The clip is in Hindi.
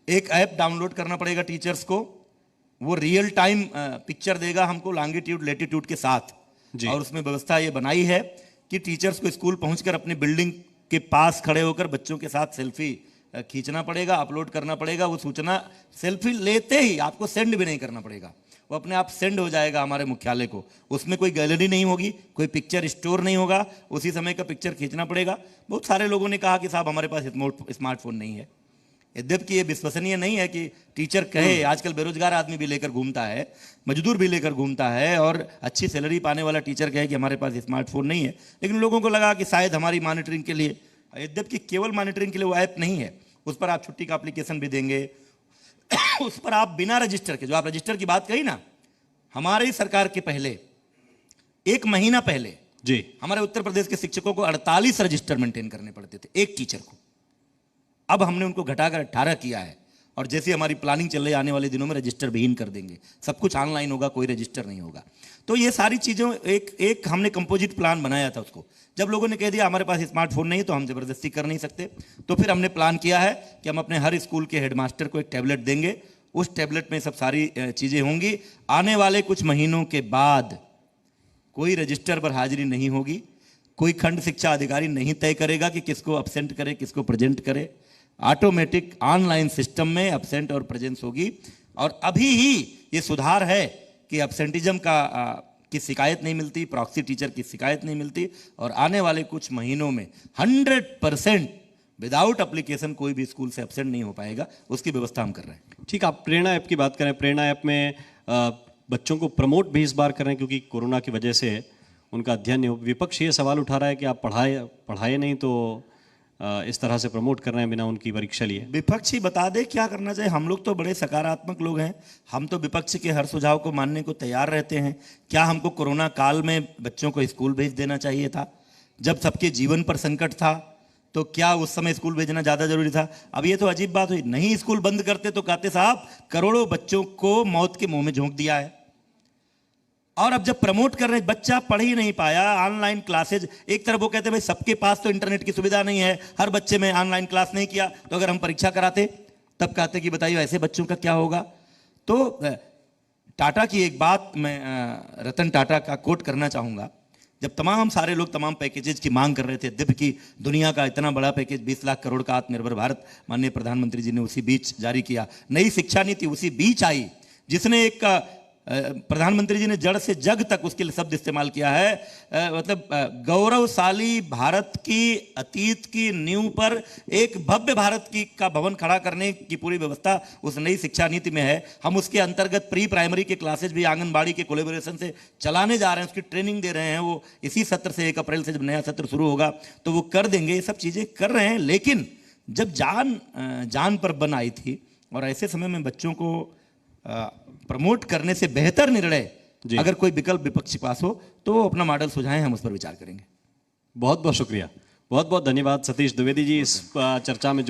एक ऐप डाउनलोड करना पड़ेगा टीचर्स को, वो रियल टाइम पिक्चर देगा हमको लॉन्गिट्यूड लेटीट्यूड के साथ। और उसमें व्यवस्था ये बनाई है कि टीचर्स को स्कूल पहुंचकर अपनी बिल्डिंग के पास खड़े होकर बच्चों के साथ सेल्फी खींचना पड़ेगा, अपलोड करना पड़ेगा। वो सूचना सेल्फी लेते ही आपको सेंड भी नहीं करना पड़ेगा, वो अपने आप सेंड हो जाएगा हमारे मुख्यालय को। उसमें कोई गैलरी नहीं होगी, कोई पिक्चर स्टोर नहीं होगा, उसी समय का पिक्चर खींचना पड़ेगा। बहुत सारे लोगों ने कहा कि साहब हमारे पास स्मार्टफोन नहीं है। यद्यपि ये विश्वसनीय नहीं है कि टीचर कहे, आजकल बेरोजगार आदमी भी लेकर घूमता है, मजदूर भी लेकर घूमता है, और अच्छी सैलरी पाने वाला टीचर कहे कि हमारे पास स्मार्टफोन नहीं है। लेकिन लोगों को लगा कि शायद हमारी मॉनिटरिंग के लिए, यद्यपि केवल मॉनिटरिंग के लिए वो ऐप नहीं है, उस पर आप छुट्टी का एप्लीकेशन भी देंगे उस पर आप बिना रजिस्टर के, जो आप रजिस्टर की बात कही ना, हमारी सरकार के पहले 1 महीना पहले जी हमारे उत्तर प्रदेश के शिक्षकों को 48 रजिस्टर मेंटेन करने पड़ते थे एक टीचर को। अब हमने उनको घटाकर 18 किया है, और जैसे हमारी प्लानिंग चल रही है आने वाले दिनों में रजिस्टर विहीन कर देंगे, सब कुछ ऑनलाइन होगा, कोई रजिस्टर नहीं होगा। तो ये सारी चीज़ों एक हमने कंपोजिट प्लान बनाया था उसको। जब लोगों ने कह दिया हमारे पास स्मार्टफोन नहीं तो हम जबरदस्ती कर नहीं सकते, तो फिर हमने प्लान किया है कि हम अपने हर स्कूल के हेडमास्टर को एक टैबलेट देंगे, उस टैबलेट में सब सारी चीज़ें होंगी। आने वाले कुछ महीनों के बाद कोई रजिस्टर पर हाजिरी नहीं होगी, कोई खंड शिक्षा अधिकारी नहीं तय करेगा कि किसको एब्सेंट करे किसको प्रेजेंट करे। ऑटोमेटिक ऑनलाइन सिस्टम में एब्सेंट और प्रेजेंस होगी। और अभी ही ये सुधार है कि एब्सेंटिज्म की शिकायत नहीं मिलती, प्रॉक्सी टीचर की शिकायत नहीं मिलती, और आने वाले कुछ महीनों में 100% विदाउट एप्लीकेशन कोई भी स्कूल से एब्सेंट नहीं हो पाएगा, उसकी व्यवस्था हम कर रहे हैं। ठीक, आप प्रेरणा ऐप की बात करें, प्रेरणा ऐप में बच्चों को प्रमोट भी इस बार कर रहे हैं क्योंकि कोरोना की वजह से उनका अध्ययन नहीं हो। विपक्ष ये सवाल उठा रहा है कि आप पढ़ाए नहीं तो इस तरह से प्रमोट कर रहे हैं बिना उनकी परीक्षा लिए। विपक्ष ही बता दे क्या करना चाहिए। हम लोग तो बड़े सकारात्मक लोग हैं, हम तो विपक्ष के हर सुझाव को मानने को तैयार रहते हैं। क्या हमको कोरोना काल में बच्चों को स्कूल भेज देना चाहिए था? जब सबके जीवन पर संकट था तो क्या उस समय स्कूल भेजना ज़्यादा जरूरी था? अब ये तो अजीब बात हुई, नहीं स्कूल बंद करते तो कहते साहब करोड़ों बच्चों को मौत के मुंह में झोंक दिया है। और अब जब प्रमोट कर रहे, बच्चा पढ़ ही नहीं पाया, ऑनलाइन क्लासेज, एक तरफ वो कहते भाई सबके पास तो इंटरनेट की सुविधा नहीं है, हर बच्चे में ऑनलाइन क्लास नहीं किया, तो अगर हम परीक्षा कराते तब कहते कि बताइए ऐसे बच्चों का क्या होगा। तो टाटा की एक बात मैं रतन टाटा का कोट करना चाहूँगा। जब तमाम सारे लोग तमाम पैकेजेस की मांग कर रहे थे, दिव्य की दुनिया का इतना बड़ा पैकेज 20 लाख करोड़ का आत्मनिर्भर भारत माननीय प्रधानमंत्री जी ने उसी बीच जारी किया। नई शिक्षा नीति उसी बीच आई जिसने एक प्रधानमंत्री जी ने जड़ से जग तक उसके लिए शब्द इस्तेमाल किया है, मतलब गौरवशाली भारत की अतीत की नींव पर एक भव्य भारत की का भवन खड़ा करने की पूरी व्यवस्था उस नई शिक्षा नीति में है। हम उसके अंतर्गत प्री प्राइमरी के क्लासेज भी आंगनबाड़ी के कोलैबोरेशन से चलाने जा रहे हैं, उसकी ट्रेनिंग दे रहे हैं। वो इसी सत्र से 1 अप्रैल से जब नया सत्र शुरू होगा तो वो कर देंगे, ये सब चीज़ें कर रहे हैं। लेकिन जब जान पर बन आई थी और ऐसे समय में बच्चों को प्रमोट करने से बेहतर निर्णय अगर कोई विकल्प विपक्ष के पास हो तो अपना मॉडल सुझाएं, हम उस पर विचार करेंगे। बहुत बहुत शुक्रिया, बहुत बहुत धन्यवाद सतीश द्विवेदी जी इस चर्चा में